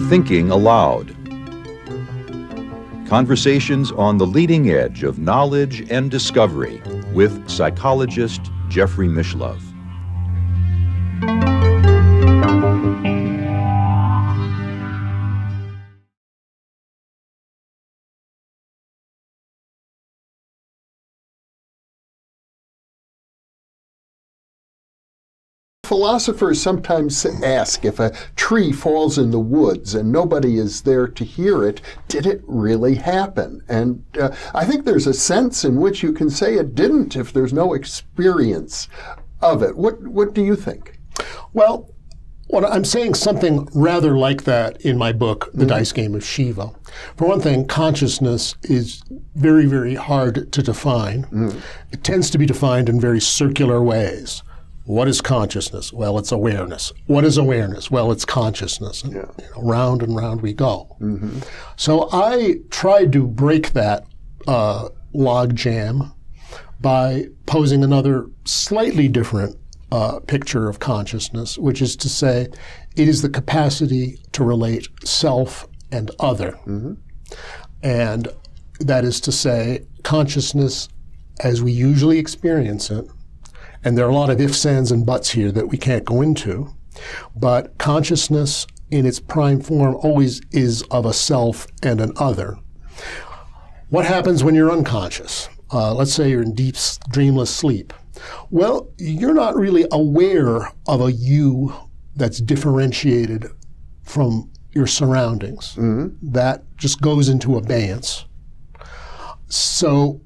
Thinking Aloud. Conversations on the leading edge of knowledge and discovery with psychologist Jeffrey Mishlove. Philosophers sometimes ask, if a tree falls in the woods and nobody is there to hear it, did it really happen? And I think there's a sense in which you can say it didn't if there's no experience of it. What do you think? Well, I'm saying something rather like that in my book, The Dice Game of Shiva. For one thing, consciousness is very, very hard to define. It tends to be defined in very circular ways. What is consciousness? Well, it's awareness. What is awareness? Well, it's consciousness. And, round and round we go. So I tried to break that log jam by posing another slightly different picture of consciousness, which is to say it is the capacity to relate self and other. And that is to say, consciousness as we usually experience it, and there are a lot of ifs, ands, and buts here that we can't go into, but consciousness in its prime form always is of a self and an other. What happens when you're unconscious? Let's say you're in deep, dreamless sleep. Well, you're not really aware of a you that's differentiated from your surroundings. That just goes into abeyance. So,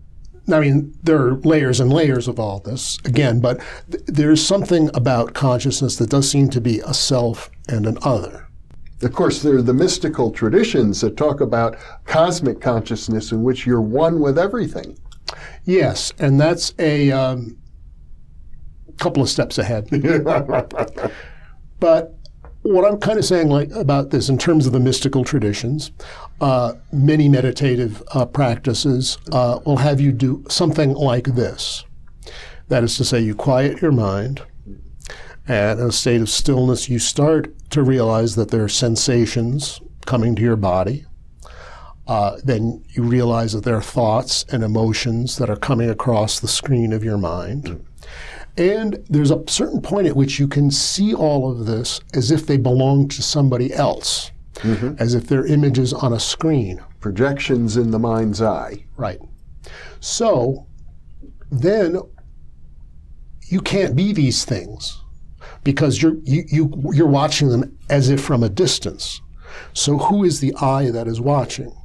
I mean, there are layers and layers of all this, again, but there's something about consciousness that does seem to be a self and an other. Of course, there are the mystical traditions that talk about cosmic consciousness in which you're one with everything. Yes, and that's a couple of steps ahead. But what I'm kind of saying about this in terms of the mystical traditions, many meditative practices will have you do something like this. That is to say, you quiet your mind, and in a state of stillness, you start to realize that there are sensations coming to your body. Then you realize that there are thoughts and emotions that are coming across the screen of your mind. And there's a certain point at which you can see all of this as if they belong to somebody else, as if they're images on a screen. Projections in the mind's eye. Right. So then you can't be these things because you're watching them as if from a distance. So who is the I that is watching?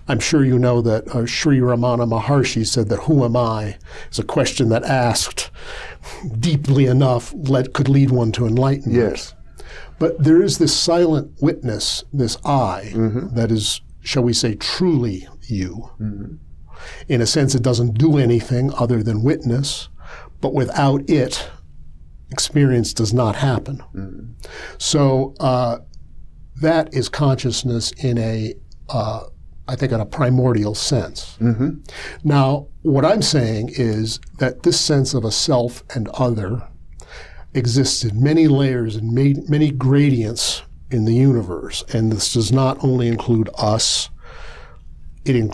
I'm sure you know that Sri Ramana Maharshi said that who am I is a question that asked deeply enough could lead one to enlightenment. Yes. But there is this silent witness, this I, that is, shall we say, truly you. In a sense, it doesn't do anything other than witness, but without it, experience does not happen. So that is consciousness in a I think in a primordial sense. Now, what I'm saying is that this sense of a self and other exists in many layers and many gradients in the universe. And this does not only include us, it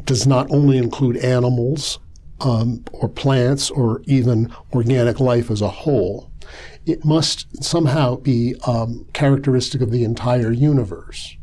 does not only include animals or plants or even organic life as a whole. It must somehow be characteristic of the entire universe.